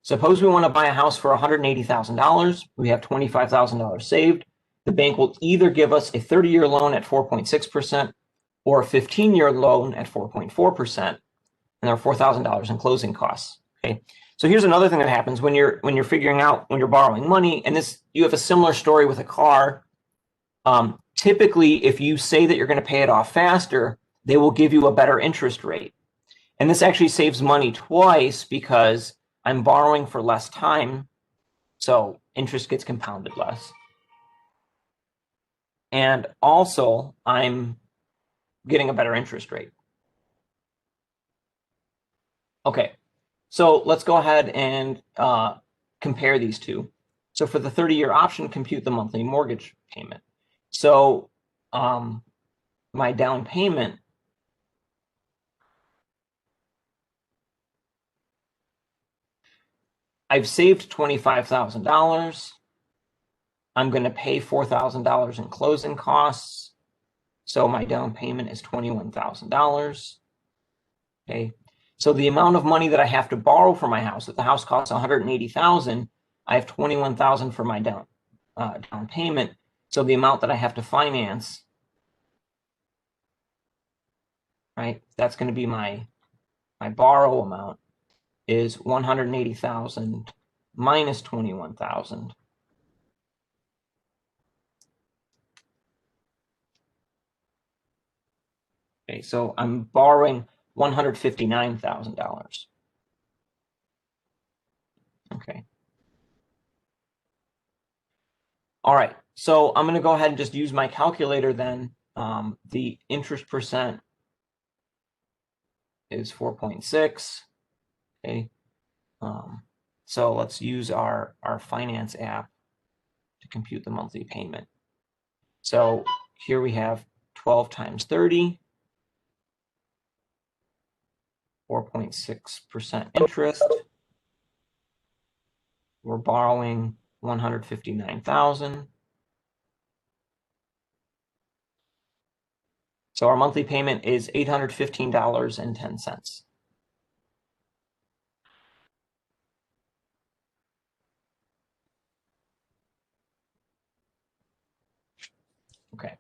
Suppose we want to buy a house for $180,000. We have $25,000 saved. The bank will either give us a 30-year loan at 4.6% or a 15-year loan at 4.4%, and there are $4,000 in closing costs. Okay. So here's another thing that happens when you're figuring out when you're borrowing money, and this you have a similar story with a car. Typically, if you say that you're going to pay it off faster, they will give you a better interest rate. And this actually saves money twice because I'm borrowing for less time, so interest gets compounded less. And also, I'm getting a better interest rate. Okay, so let's go ahead and compare these two. So for the 30-year option, compute the monthly mortgage payment. So my down payment I've saved $25,000. I'm going to pay $4,000 in closing costs. So my down payment is $21,000. Okay. So the amount of money that I have to borrow for my house, if the house costs $180,000, I have $21,000 for my down payment. So the amount that I have to finance, right? That's going to be my borrow amount is $180,000 minus $21,000. Okay, so I'm borrowing $159,000. Okay. All right, so I'm going to go ahead and just use my calculator then. The interest percent is 4.6. Okay. So let's use our finance app to compute the monthly payment. So here we have 12 times 30, 4.6% interest. We're borrowing $159,000. So our monthly payment is $815.10. Okay.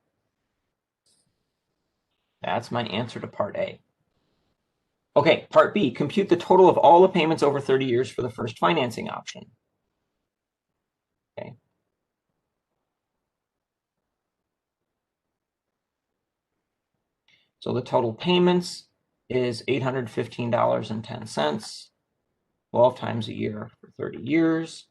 That's my answer to part A. Okay, part B, compute the total of all the payments over 30 years for the first financing option. Okay. So the total payments is $815.10, 12 times a year for 30 years.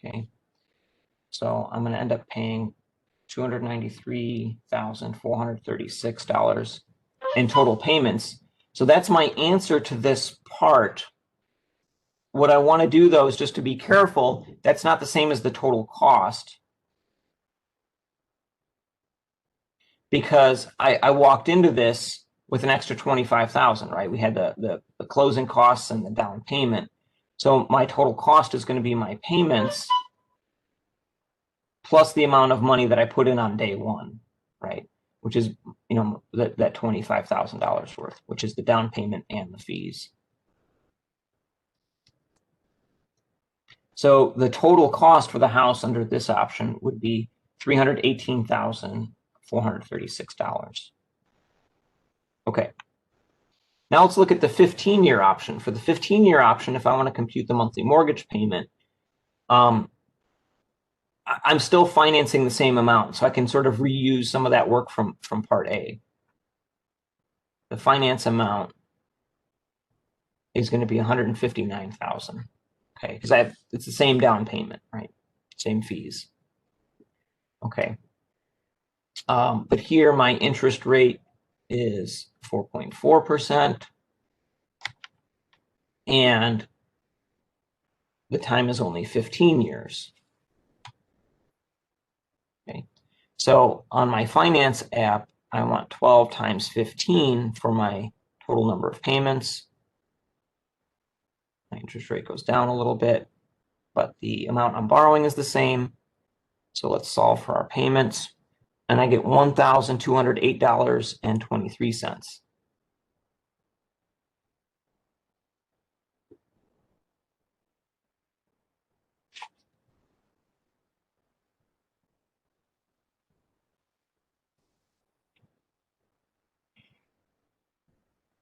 Okay. So I'm going to end up paying $293,436 in total payments. So that's my answer to this part. What I want to do, though, is just to be careful. That's not the same as the total cost. Because I walked into this with an extra $25,000, right? We had the closing costs and the down payment. So my total cost is going to be my payments plus the amount of money that I put in on day one, right? Which is, you know, that $25,000 worth, which is the down payment and the fees. So the total cost for the house under this option would be $318,436. Okay. Now let's look at the 15-year option. For the 15-year option, if I want to compute the monthly mortgage payment, I'm still financing the same amount, so I can sort of reuse some of that work from part A. The finance amount is going to be $159,000. Okay, because it's the same down payment, right? Same fees. Okay. But here my interest rate is 4.4%, and the time is only 15 years. Okay, so on my finance app, I want 12 times 15 for my total number of payments. My interest rate goes down a little bit, but the amount I'm borrowing is the same. So let's solve for our payments. and I get $1,208.23.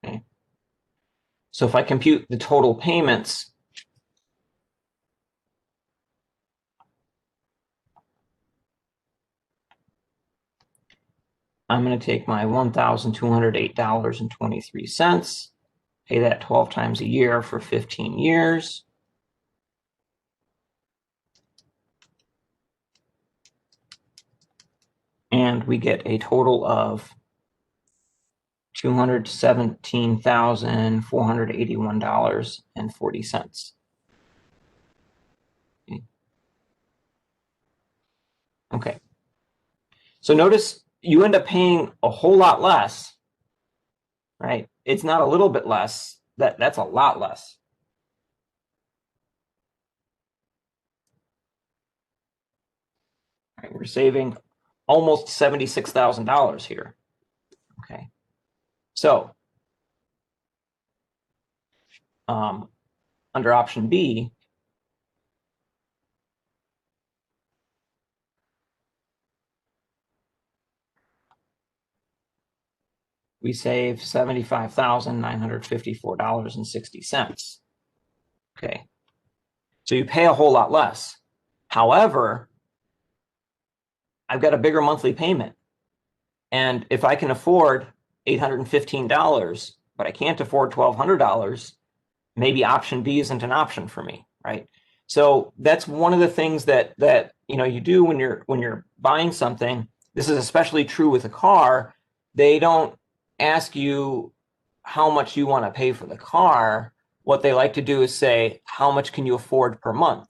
Okay. So if I compute the total payments, I'm going to take my $1,208.23, pay that 12 times a year for 15 years. And we get a total of $217,481.40. Okay. So notice you end up paying a whole lot less, right? It's not a little bit less. That's a lot less. Right, we're saving almost $76,000 here. Okay. So under option B, we save $75,954.60. Okay. So you pay a whole lot less. However, I've got a bigger monthly payment. And if I can afford $815, but I can't afford $1,200, maybe option B isn't an option for me, right? So that's one of the things that you do when you're buying something. This is especially true with a car. They don't ask you how much you want to pay for the car. What they like to do is say, how much can you afford per month?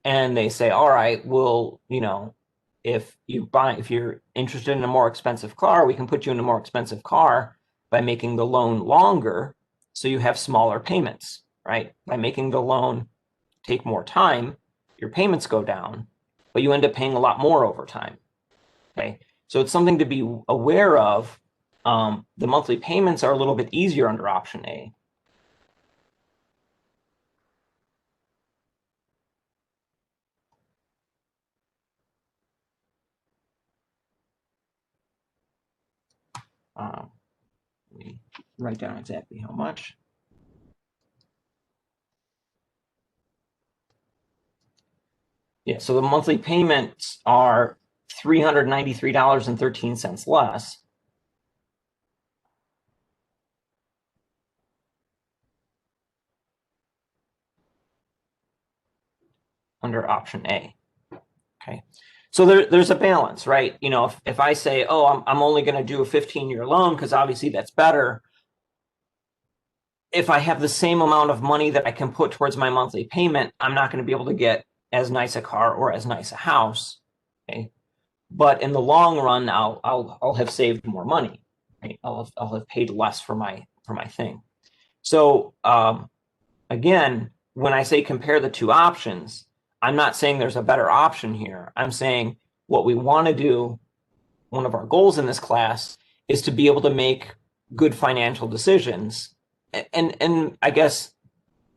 And they say, all right, well, if you're interested in a more expensive car, we can put you in a more expensive car by making the loan longer so you have smaller payments, right? By making the loan take more time, your payments go down, but you end up paying a lot more over time. Okay. So it's something to be aware of. The monthly payments are a little bit easier under option A. Let me write down exactly how much. Yeah, so the monthly payments are $393.13 less. Under option A. Okay. So there's a balance, right? If I say, oh, I'm only going to do a 15-year loan because obviously that's better. If I have the same amount of money that I can put towards my monthly payment, I'm not going to be able to get as nice a car or as nice a house. Okay. But in the long run, I'll have saved more money. Right? I'll have paid less for my thing. So again, when I say compare the two options, I'm not saying there's a better option here. I'm saying what we want to do, one of our goals in this class, is to be able to make good financial decisions. And I guess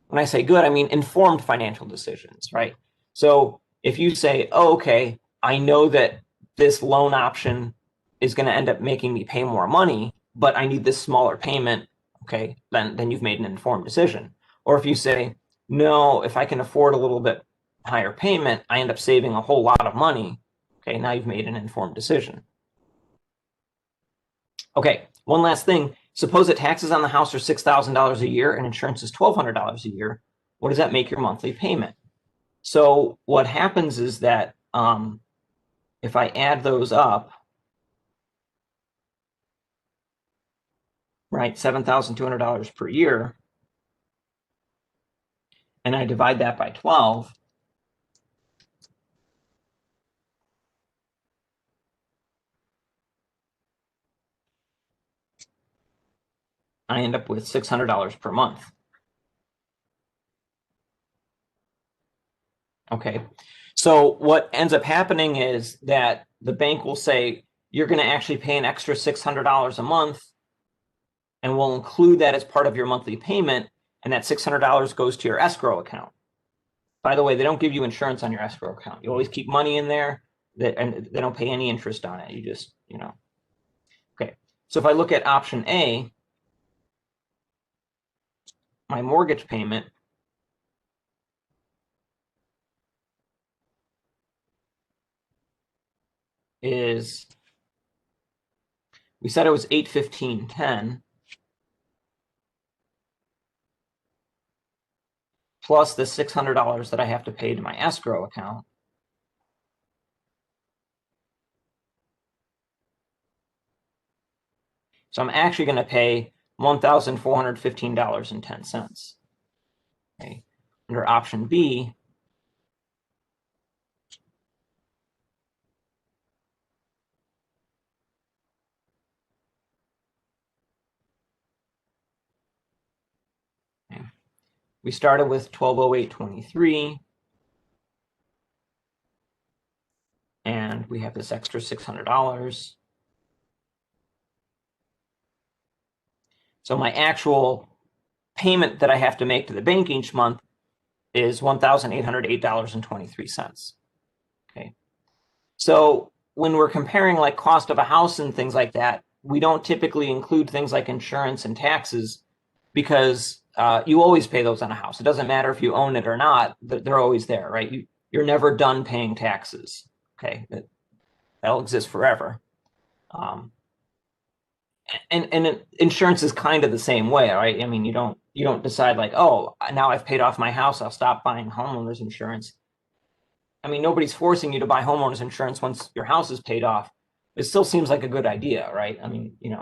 when I say good, I mean informed financial decisions, right? So if you say, oh, okay, I know that this loan option is going to end up making me pay more money, but I need this smaller payment, okay, then you've made an informed decision. Or if you say, no, if I can afford a little bit higher payment, I end up saving a whole lot of money. Okay, now you've made an informed decision. Okay, one last thing. Suppose that taxes on the house are $6,000 a year and insurance is $1,200 a year. What does that make your monthly payment? So what happens is that if I add those up, right, $7,200 per year, and I divide that by 12, I end up with $600 per month. Okay, so what ends up happening is that the bank will say, you're going to actually pay an extra $600 a month, and we'll include that as part of your monthly payment, and that $600 goes to your escrow account. By the way, they don't give you insurance on your escrow account. You always keep money in there, and they don't pay any interest on it. You just, Okay. So if I look at option A, my mortgage payment is, we said it was $815.10 plus the $600 that I have to pay to my escrow account. So I'm actually going to pay $1,415.10. Okay. Under option B, okay, we started with $1,208.23, and we have this extra $600. So my actual payment that I have to make to the bank each month is $1,808.23. Okay. So when we're comparing like cost of a house and things like that, we don't typically include things like insurance and taxes because you always pay those on a house. It doesn't matter if you own it or not, they're always there, right? You're never done paying taxes. Okay. That'll exist forever. And insurance is kind of the same way, right? I mean, you don't decide like, oh, now I've paid off my house, I'll stop buying homeowners insurance. I mean, nobody's forcing you to buy homeowners insurance once your house is paid off. It still seems like a good idea, right? I mean, if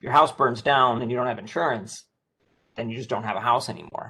your house burns down and you don't have insurance, then you just don't have a house anymore.